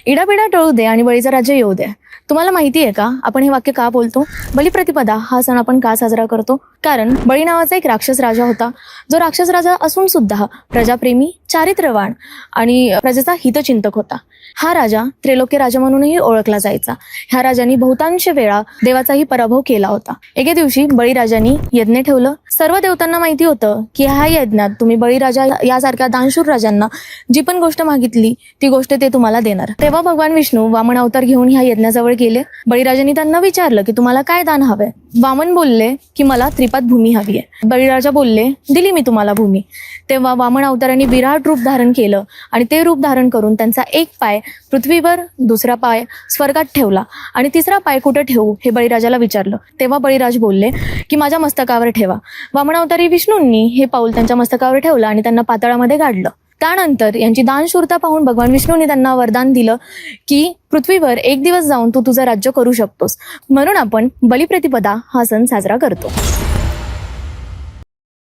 इडापिडा टळू दे आणि बळीचं राज्य येऊ दे. तुम्हाला माहिती आहे का आपण हे वाक्य का बोलतो? बलिप्रतिपदा हा सण आपण का साजरा करतो? कारण बळी नावाचा एक राक्षस राजा होता, जो राक्षस राजा असून सुद्धा प्रजाप्रेमी, चारित्र्यवान आणि प्रजेचा हितचिंतक होता. हा राजा त्रैलोक्य राजा म्हणूनही ओळखला जायचा. ह्या राजांनी बहुतांश वेळा देवाचाही पराभव केला होता. एके दिवशी बळीराजांनी यज्ञ ठेवलं. सर्व देवतांना माहिती होतं की ह्या यज्ञात तुम्ही बळीराजा यासारख्या दानशूर राजांना जी पण गोष्ट मागितली ती गोष्ट ते तुम्हाला देणार. तेव्हा भगवान विष्णू वामन अवतार घेऊन ह्या यज्ञाजवळ गेले. बळीराजांनी त्यांना विचारलं की तुम्हाला काय दान हवंय? वामन बोलले की मला त्रिपाद भूमी हवी आहे. बळीराजा बोलले दिली मी तुम्हाला भूमी. तेव्हा वामन अवतारांनी विराट रूप धारण केलं आणि ते रूप धारण करून त्यांचा एक पाय पृथ्वीवर, दुसरा पाय स्वर्गात ठेवला आणि तिसरा पाय कुठं ठेवू हे बळीराजाला विचारलं. तेव्हा बळीराज बोलले की माझ्या मस्तकावर ठेवा. वामन अवतारी विष्णूंनी हे पाऊल त्यांच्या मस्तकावर ठेवलं आणि त्यांना पाताळामध्ये गाडलं. त्यानंतर यांची दानशूरता पाहून भगवान विष्णूंनी त्यांना वरदान दिलं की पृथ्वीवर एक दिवस जाऊन तू तुझं राज्य करू शकतोस. म्हणून आपण बलिप्रतिपदा हा सण साजरा करतो.